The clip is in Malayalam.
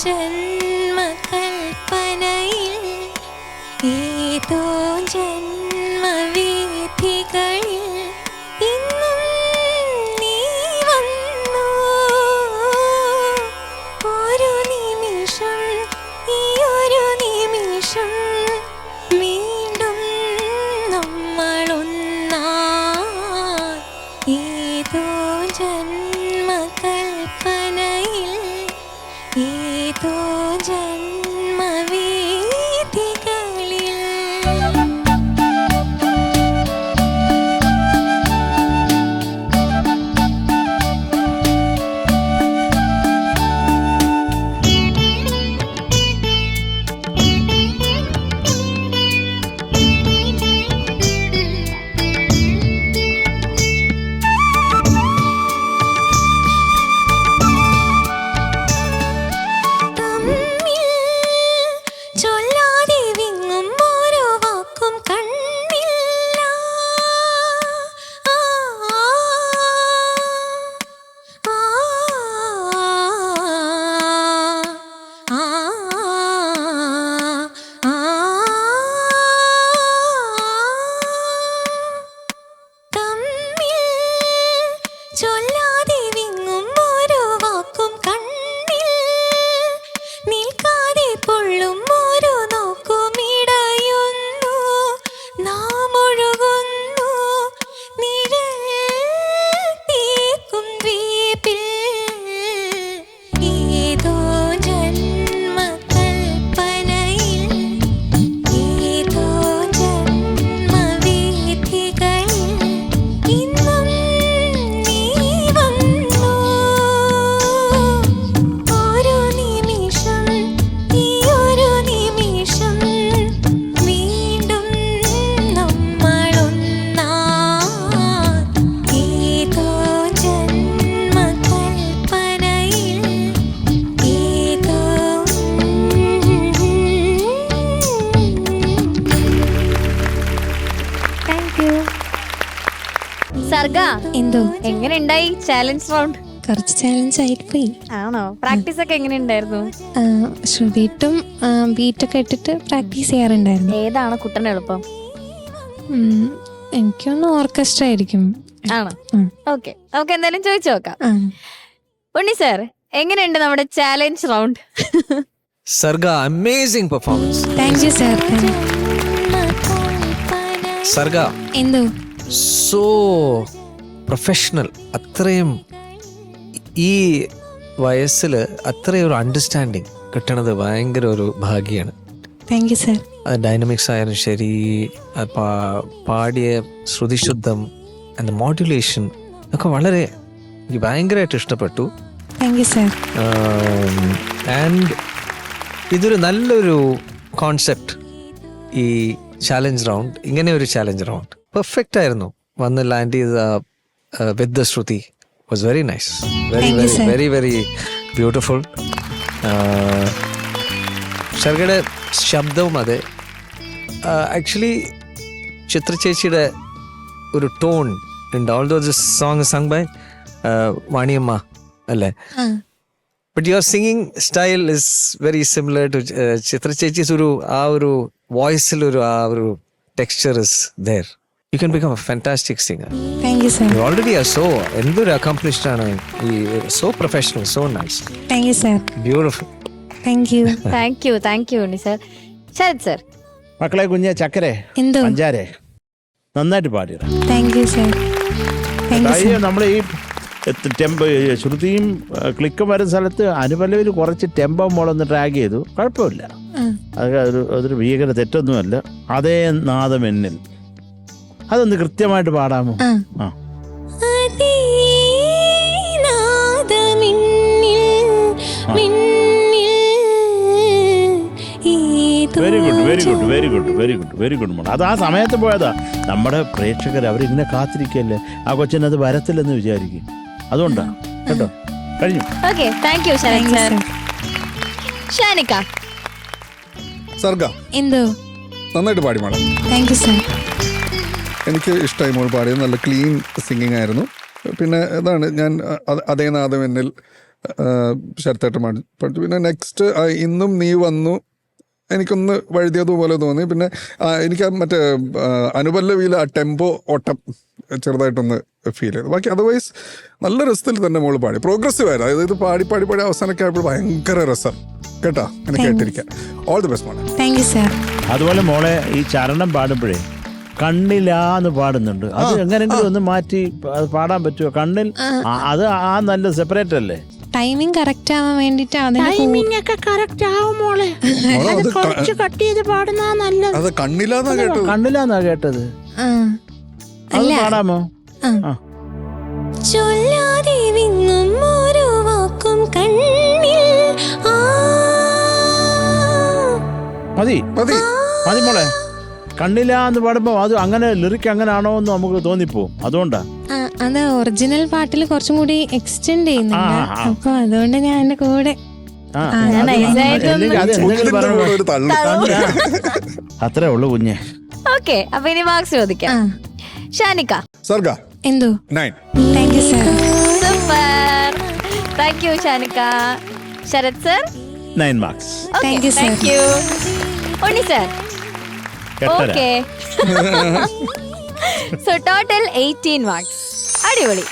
ജന്മകൽപ്പനയിൽ ഏതോ ജന്മവീഥികളിൽ ഇന്നും നീ വന്നു. ഒരു നിമിഷം, ഈ ഒരു നിമിഷം വീണ്ടും നമ്മളൊന്നായി. ഏതോ ജന്മകൽപ്പനയിൽ ഏതോ ജന്മവീഥികളിൽ. ചൊല്ലാതെ വിങ്ങും ഓരോ വാക്കും കണ്ണിൽ നിൽക്കാതെ പൊള്ളും ഓരോ നോക്കും ഇടയുന്നു. നാം ഒഴുകുന്നു നിഴൽ തീർക്കും ദ്വീപിൽ. ഏതോ ജന്മകൽപ്പനയിൽ ഏതോ ജന്മവീഥികളിൽ ഇന്നും നീ വന്നു. ഒരു നിമിഷം, ഈ ഒരു നിമിഷം വീണ്ടും നമ്മളൊന്നായി. ഏതോ ജന്മകൽപ്പനയിൽ ഏതോ. Thank you. സർഗ, എന്തോ എങ്ങനെയുണ്ടായി ചാലഞ്ച് റൗണ്ട്? കുറച്ച് ചാലഞ്ച് ആയിട്ട് പോയി. ആണോ? പ്രാക്ടീസ് ഒക്കെ എങ്ങനെയുണ്ടായിരുന്നു? ശ്രുതിയിട്ടും ബീറ്റൊക്കെ ഇട്ടിട്ട് പ്രാക്ടീസ് ചെയ്യാറുണ്ടായിരുന്നു. ഏതാണ് കുട്ടന് എളുപ്പം? എനിക്കൊന്ന് ഓർക്കസ്ട്ര ആയിരിക്കും. ആണോ? ഉം. ഓക്കെ, നമുക്ക് എന്തായാലും ചോദിച്ചു നോക്കാം. ആ. ഉണ്ണി സാർ, എങ്ങനെയുണ്ട് നമ്മുടെ challenge round? Sarga, amazing performance. Thank you sir. Sarga എന്തോ സോ പ്രൊഫഷണൽ. അത്രയും ഈ വയസ്സിൽ അത്രയും ഒരു അണ്ടർസ്റ്റാൻഡിങ് കിട്ടണത് ഭയങ്കര ഒരു ഭാഗ്യമാണ്. Thank you sir. അത് ഡൈനമിക്സ് ആയാലും ശരി, അത് പാടിയ ശ്രുതിശുദ്ധം ആൻഡ് മോഡുലേഷൻ ഒക്കെ വളരെ എനിക്ക് ഭയങ്കരമായിട്ട് ഇഷ്ടപ്പെട്ടു. Thank you sir. ആൻഡ് ഇതൊരു നല്ലൊരു കോൺസെപ്റ്റ്. ഈ ചാലഞ്ച് റൗണ്ട്, ഇങ്ങനെ ഒരു ചാലഞ്ച് റൗണ്ട് പെർഫെക്റ്റ് ആയിരുന്നു. വന്ന് ലാൻഡ് ചെയ്ത with the Shruti was very nice. Very Thank you, very sir. Very very beautiful. ശർഗയുടെ ശബ്ദവും അതെ. ആക്ച്വലി ചിത്ര ചേച്ചിയുടെ ഒരു ടോൺ ഉണ്ട്. Although this song sung by വാണിയമ്മ അല്ലേ? But your singing style is very similar to Chitra ചേച്ചീസ്. ആ ഒരു വോയിസിലൊരു ആ ഒരു texture is there. You can become a fantastic singer. Thank you sir. You already are so എന്തൊരു അക്കംപ്ലിഷ്ഡ് ആണ്. ഈ so professional, so nice, thank you sir. Beautiful. Thank you. Thank you Unni sir. Sharath sir, മക്കളെ, കുഞ്ഞെ, ചക്കരെ, എന്തോ പഞ്ചാരെ, നന്നായിട്ട് പാടിയടാ. Thank you sir. Thank you sir. നമ്മൾ ഈ ശ്രുതിയും ക്ലിക്കും വരുന്ന സ്ഥലത്ത് അനുപല്ലവിൽ കുറച്ച് ടെമ്പോ മോളൊന്ന് ട്രാക്ക് ചെയ്തു. കുഴപ്പമില്ല, അതൊരു ഭീകര തെറ്റൊന്നുമല്ല. അതേ നാദം എന്നിൽ അതൊന്ന് കൃത്യമായിട്ട് പാടാമോ? ആ, very good very good very good very good very good മോൾ. അത് ആ സമയത്ത് പോയതാ. നമ്മുടെ പ്രേക്ഷകർ അവരിങ്ങനെ കാത്തിരിക്കല്ലേ, ആ കൊച്ചിനത് വരത്തില്ലെന്ന് വിചാരിക്കും. അതുകൊണ്ടാ കേട്ടോ. കഴിഞ്ഞു. Okay, thank you Sharath sir. Shanika, Sarga എന്തോ നന്നായിട്ട് പാടി മാഡം. Thank you sir. എനിക്ക് ഇഷ്ടമായി മോൾ പാടിയത്. നല്ല ക്ലീൻ സിംഗിങ് ആയിരുന്നു. പിന്നെ ഇതാണ് ഞാൻ അതേ നാദം എന്നിൽ ശരത്തേട്ടൻ പാടിച്ചു. പിന്നെ നെക്സ്റ്റ് ഇന്നും നീ വന്നു എനിക്കൊന്ന് വഴുതിയതുപോലെ തോന്നി. പിന്നെ എനിക്ക് മറ്റേ അനുപല്ലവിയിൽ ആ ടെമ്പോ ഓട്ടം ചെറുതായിട്ടൊന്ന് ഫീൽ ചെയ്തു. ബാക്കി അതർവൈസ് നല്ല രസത്തിൽ തന്നെ മോള് പാടി, പ്രോഗ്രസീവ് ആയിരുന്നു. അതായത് ഇത് പാടി പാടി പാടി അവസാനമൊക്കെ ആയപ്പോൾ ഭയങ്കര രസം കേട്ടോ. അങ്ങനെ കേട്ടിരിക്കാം. ഓൾ ദി ബെസ്റ്റ് മോളെ. Thank you sir. അതുപോലെ മോളെ ഈ ചരണം പാടുമ്പോഴേ കണ്ണിലാന്ന് പാടുന്നുണ്ട്. അത് എങ്ങനെങ്കിലും ഒന്ന് മാറ്റി അത് പാടാൻ പറ്റുമോ? കണ്ണിൽ അത് നല്ല സെപ്പറേറ്റ് അല്ലേ? ടൈമിംഗ് കറക്റ്റ് ആവാൻ വേണ്ടിട്ട് അത് കണ്ണിലാന്നാ കേട്ടത്. കണ്ണിലാന്നാ കേട്ടത്. അത് പാടാമോ? ചൊല്ലാതെ വിങ്ങും ഓരോ വാക്കും കണ്ണിൽ. മതി മതി മതി മോളെ. കണ്ണിലാന്ന് പാടുമ്പോ അത് അങ്ങനെ ലിറിക് അങ്ങനാണോ എന്ന് നമുക്ക് തോന്നിപ്പോവും. അതുകൊണ്ടാ അത് ഒറിജിനൽ പാട്ടിൽ കുറച്ചും കൂടി എക്സ്റ്റെൻഡ് ചെയ്യുന്നുണ്ട്. അപ്പൊ അതുകൊണ്ട് ഞാൻ എന്റെ കൂടെ അത്രേ ഉള്ളു കുഞ്ഞെ. ഓക്കെ, അപ്പൊ ഇനി മാർക്സ് ചോദിക്കാം. ഷാനിക്ക. സർഗ എന്തോ 9. Thank you sir. Super, thank you Shanika. Sharath sir 9 marks. Thank you, sir. Thank you. Unni sir. Okay, so total 18 marks. അടിപൊളി.